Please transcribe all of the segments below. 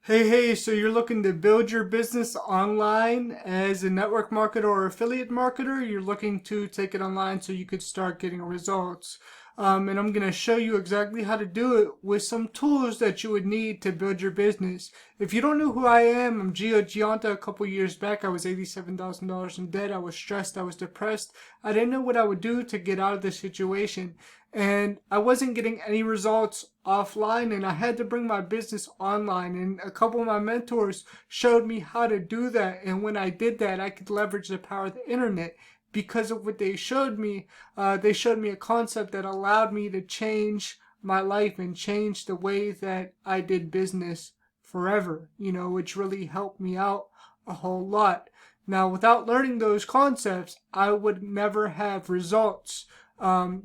Hey, so you're looking to build your business online as a network marketer or affiliate marketer? You're looking to take it online so you could start getting results. And I'm going to show you exactly how to do it with some tools that you would need to build your business. If you don't know who I am, I'm Gio Gianta. A couple years back, I was $87,000 in debt. I was stressed. I was depressed. I didn't know what I would do to get out of the situation. And I wasn't getting any results offline, and I had to bring my business online, and a couple of my mentors showed me how to do that. And when I did that, I could leverage the power of the internet because of what they showed me. They showed me a concept that allowed me to change my life and change the way that I did business forever, which really helped me out a whole lot. Now, without learning those concepts, I would never have results. I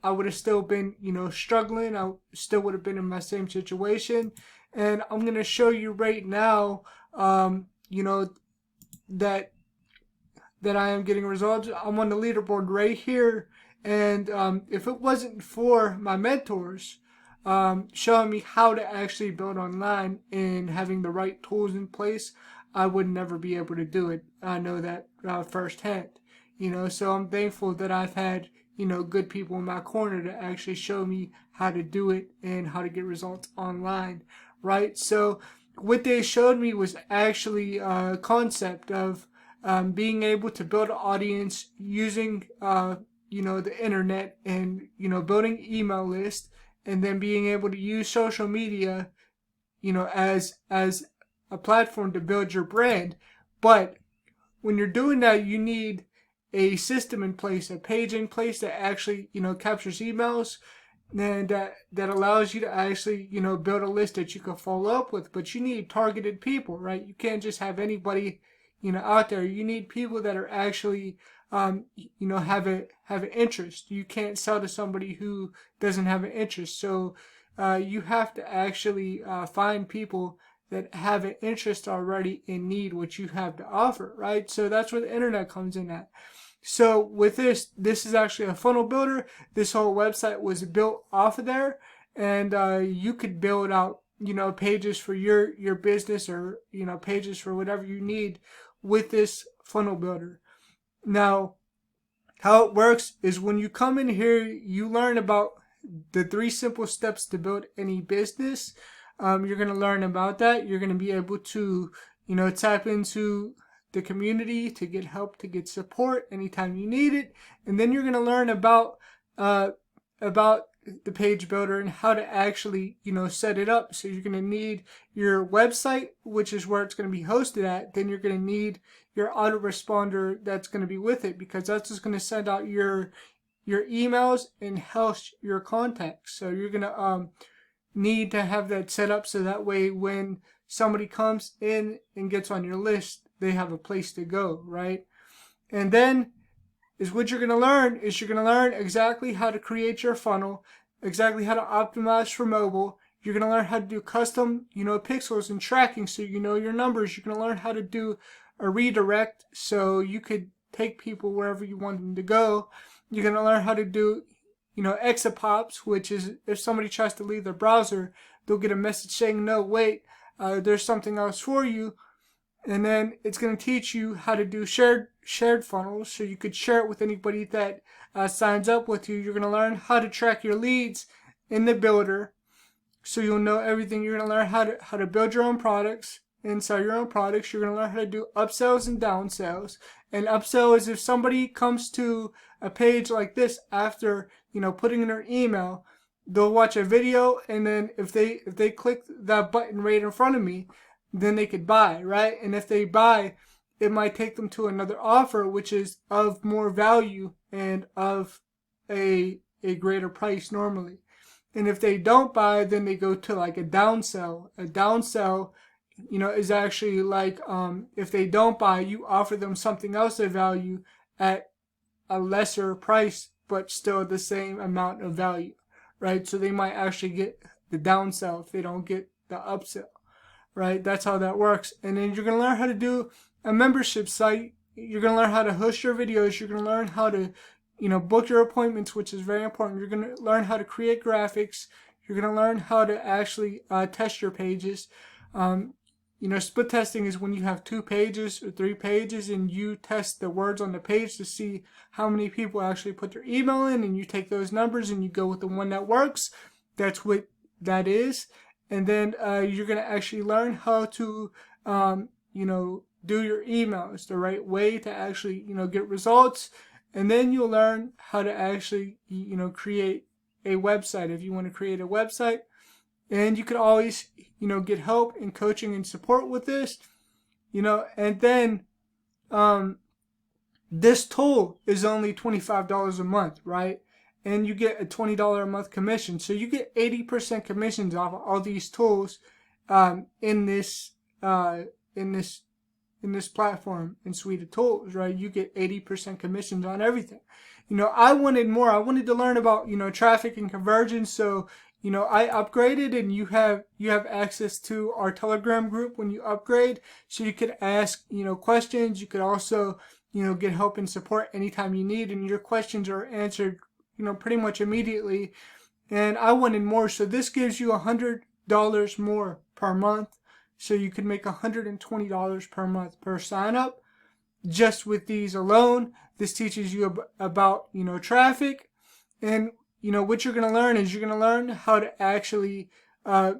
would have still been, struggling. I still would have been in my same situation. And I'm going to show you right now, that I am getting results. I'm on the leaderboard right here. And if it wasn't for my mentors showing me how to actually build online and having the right tools in place, I would never be able to do it. I know that firsthand. So I'm thankful that I've had good people in my corner to actually show me how to do it and how to get results online, right? So what they showed me was actually a concept of being able to build an audience using, the internet and, building email lists, and then being able to use social media, as a platform to build your brand. But when you're doing that, you need a system in place, a page in place that actually, captures emails and that allows you to actually, build a list that you can follow up with. But you need targeted people, right? You can't just have anybody, out there. You need people that are actually, have an interest. You can't sell to somebody who doesn't have an interest. So, you have to actually find people that have an interest already and need what you have to offer, right? So that's where the internet comes in at. So with this is actually a funnel builder. This whole website was built off of there, and you could build out, pages for your business, or, pages for whatever you need with this funnel builder. Now, how it works is when you come in here, you learn about the 3 simple steps to build any business. You're going to learn about that. You're going to be able to, tap into the community to get help, to get support anytime you need it. And then you're going to learn about the page builder and how to actually, set it up. So you're going to need your website, which is where it's going to be hosted at. Then you're going to need your autoresponder that's going to be with it, because that's just going to send out your emails and house your contacts. So you're going to need to have that set up so that way when somebody comes in and gets on your list, they have a place to go, right? And then is what you're going to learn is you're going to learn exactly how to create your funnel, exactly how to optimize for mobile. You're going to learn how to do custom, pixels and tracking so you know your numbers. You're going to learn how to do a redirect so you could take people wherever you want them to go. You're going to learn how to do, exit pops, which is if somebody tries to leave their browser, they'll get a message saying, no, wait, there's something else for you. And then it's going to teach you how to do shared funnels, so you could share it with anybody that signs up with you. You're going to learn how to track your leads in the builder, so you'll know everything. You're going to learn how to build your own products and sell your own products. You're going to learn how to do upsells and downsells. And upsell is if somebody comes to a page like this after, putting in their email, they'll watch a video, and then if they click that button right in front of me, then they could buy, right? And if they buy, it might take them to another offer, which is of more value and of a greater price normally. And if they don't buy, then they go to like a downsell. A downsell, is actually like, if they don't buy, you offer them something else of value at a lesser price, but still the same amount of value, right? So they might actually get the downsell if they don't get the upsell. Right? That's how that works. And then you're going to learn how to do a membership site. You're going to learn how to host your videos. You're going to learn how to, book your appointments, which is very important. You're going to learn how to create graphics. You're going to learn how to actually test your pages. Split testing is when you have 2 pages or 3 pages and you test the words on the page to see how many people actually put their email in, and you take those numbers and you go with the one that works. That's what that is. And then you're going to actually learn how to, do your emails the right way to actually, get results. And then you'll learn how to actually, create a website if you want to create a website. And you could always, get help and coaching and support with this, and then, this tool is only $25 a month, right? And you get a $20 a month commission. So you get 80% commissions off of all these tools, in this platform and suite of tools, right? You get 80% commissions on everything. I wanted more. I wanted to learn about, traffic and conversion. So, I upgraded, and you have access to our Telegram group when you upgrade. So you could ask, questions. You could also, get help and support anytime you need, and your questions are answered, pretty much immediately. And I wanted more. So this gives you $100 more per month. So you could make $120 per month per sign up just with these alone. This teaches you about, traffic. And, what you're going to learn is you're going to learn how to actually, get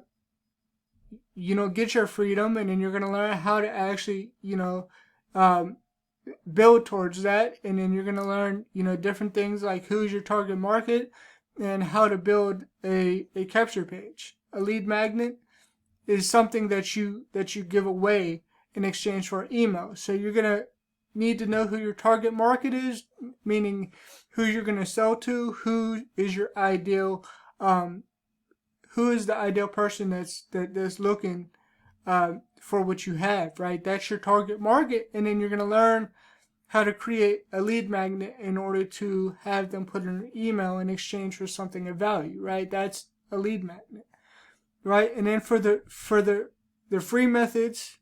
your freedom. And then you're going to learn how to actually, build towards that. And then you're going to learn, different things like who's your target market and how to build a capture page. A lead magnet is something that you give away in exchange for email. So you're going to need to know who your target market is, meaning who you're going to sell to, who is your ideal, who is the ideal person that's looking for what you have, right? That's your target market. And then you're going to learn how to create a lead magnet in order to have them put in an email in exchange for something of value, right? That's a lead magnet, right? And then for the free methods,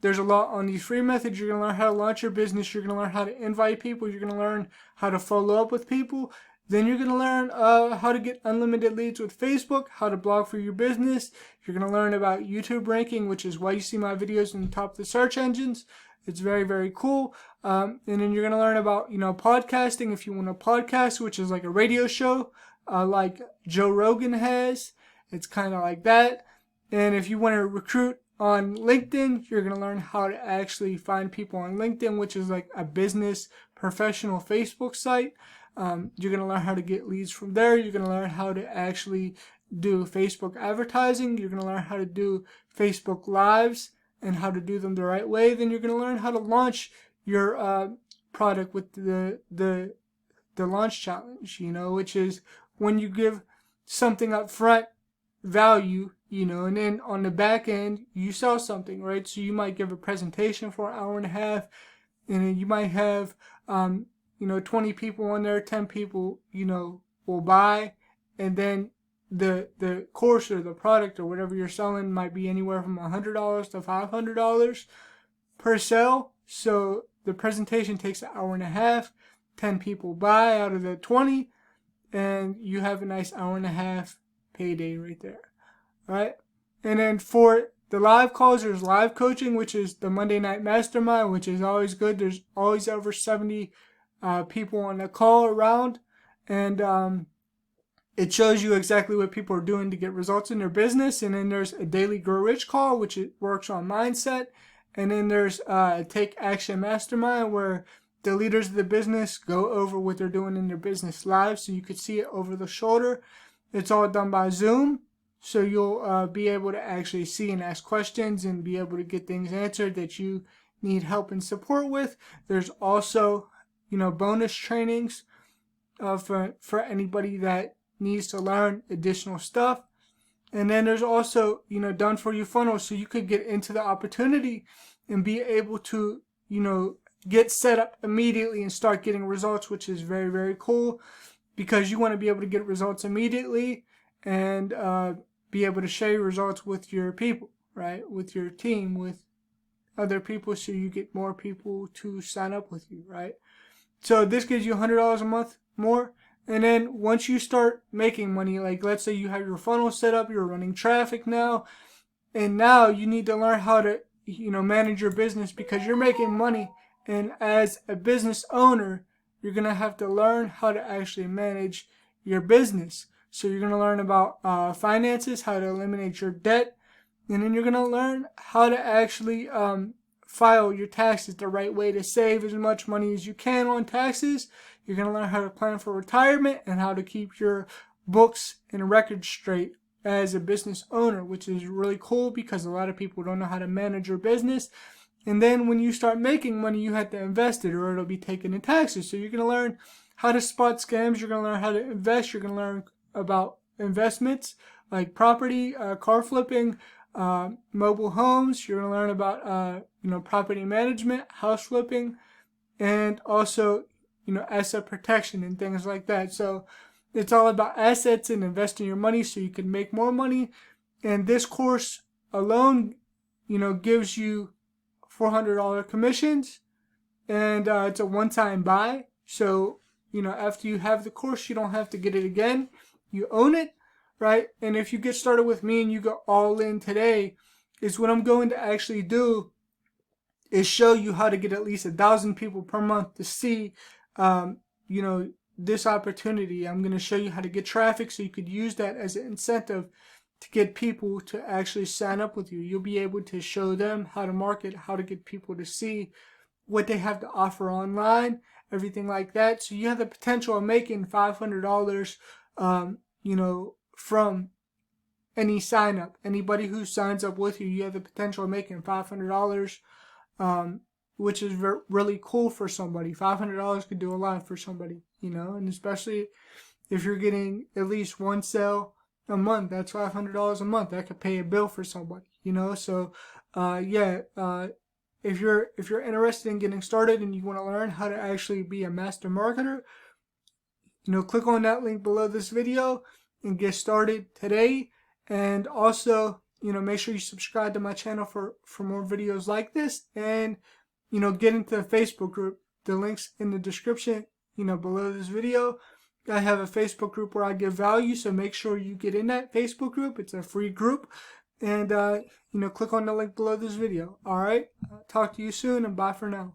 there's a lot on these free methods. You're going to learn how to launch your business. You're going to learn how to invite people. You're going to learn how to follow up with people. Then you're going to learn how to get unlimited leads with Facebook, how to blog for your business. You're going to learn about YouTube ranking, which is why you see my videos in the top of the search engines. It's very, very cool. And then you're going to learn about, podcasting if you want a podcast, which is like a radio show like Joe Rogan has. It's kind of like that. And if you want to recruit on LinkedIn, you're going to learn how to actually find people on LinkedIn, which is like a business professional Facebook site. You're going to learn how to get leads from there. You're going to learn how to actually do Facebook advertising. You're going to learn how to do Facebook Lives and how to do them the right way. Then you're going to learn how to launch your product with the launch challenge, which is when you give something up front value, and then on the back end, you sell something, right? So you might give a presentation for an hour and a half, and then you might have, 20 people on there, 10 people, will buy, and then the course or the product or whatever you're selling might be anywhere from $100 to $500 per sale. So the presentation takes an hour and a half, 10 people buy out of the 20, and you have a nice hour and a half payday right there. Right? And then for the live calls, there's live coaching, which is the Monday Night Mastermind, which is always good. There's always over 70 people on the call around. And it shows you exactly what people are doing to get results in their business. And then there's a daily Grow Rich call, which works on mindset. And then there's Take Action Mastermind, where the leaders of the business go over what they're doing in their business live, so you could see it over the shoulder. It's all done by Zoom. So you'll be able to actually see and ask questions and be able to get things answered that you need help and support with. There's also, bonus trainings for anybody that needs to learn additional stuff. And then there's also, done for you funnels, so you could get into the opportunity and be able to, get set up immediately and start getting results, which is very, very cool, because you want to be able to get results immediately and be able to share your results with your people, right? With your team, with other people, so you get more people to sign up with you, right? So this gives you $100 a month more. And then once you start making money, like let's say you have your funnel set up, you're running traffic now, And now you need to learn how to, manage your business, because you're making money. And as a business owner, you're going to have to learn how to actually manage your business. So you're going to learn about finances, how to eliminate your debt, and then you're going to learn how to actually file your taxes the right way to save as much money as you can on taxes. You're going to learn how to plan for retirement and how to keep your books and records straight as a business owner, which is really cool because a lot of people don't know how to manage your business. And then when you start making money, you have to invest it or it'll be taken in taxes. So you're going to learn how to spot scams. You're going to learn how to invest. You're going to learn about investments like property, car flipping, mobile homes. You're going to learn about, property management, house flipping, and also, asset protection and things like that. So it's all about assets and investing your money so you can make more money. And this course alone, gives you $400 commissions, and it's a one-time buy. So, after you have the course, you don't have to get it again. You own it, right? And if you get started with me and you go all in today, is what I'm going to actually do is show you how to get at least 1,000 people per month to see, this opportunity. I'm going to show you how to get traffic so you could use that as an incentive to get people to actually sign up with you. You'll be able to show them how to market, how to get people to see what they have to offer online, everything like that. So you have the potential of making $500, from any sign up. Anybody who signs up with you, you have the potential of making $500, which is really cool for somebody. $500 could do a lot for somebody, and especially if you're getting at least one sale a month, that's $500 a month. That could pay a bill for somebody, So, if you're interested in getting started and you want to learn how to actually be a master marketer, click on that link below this video and get started today. And also, make sure you subscribe to my channel for more videos like this, and get into the Facebook group. The link's in the description, below this video. I have a Facebook group where I give value, so make sure you get in that Facebook group. It's a free group. And, click on the link below this video. All right? Talk to you soon, and bye for now.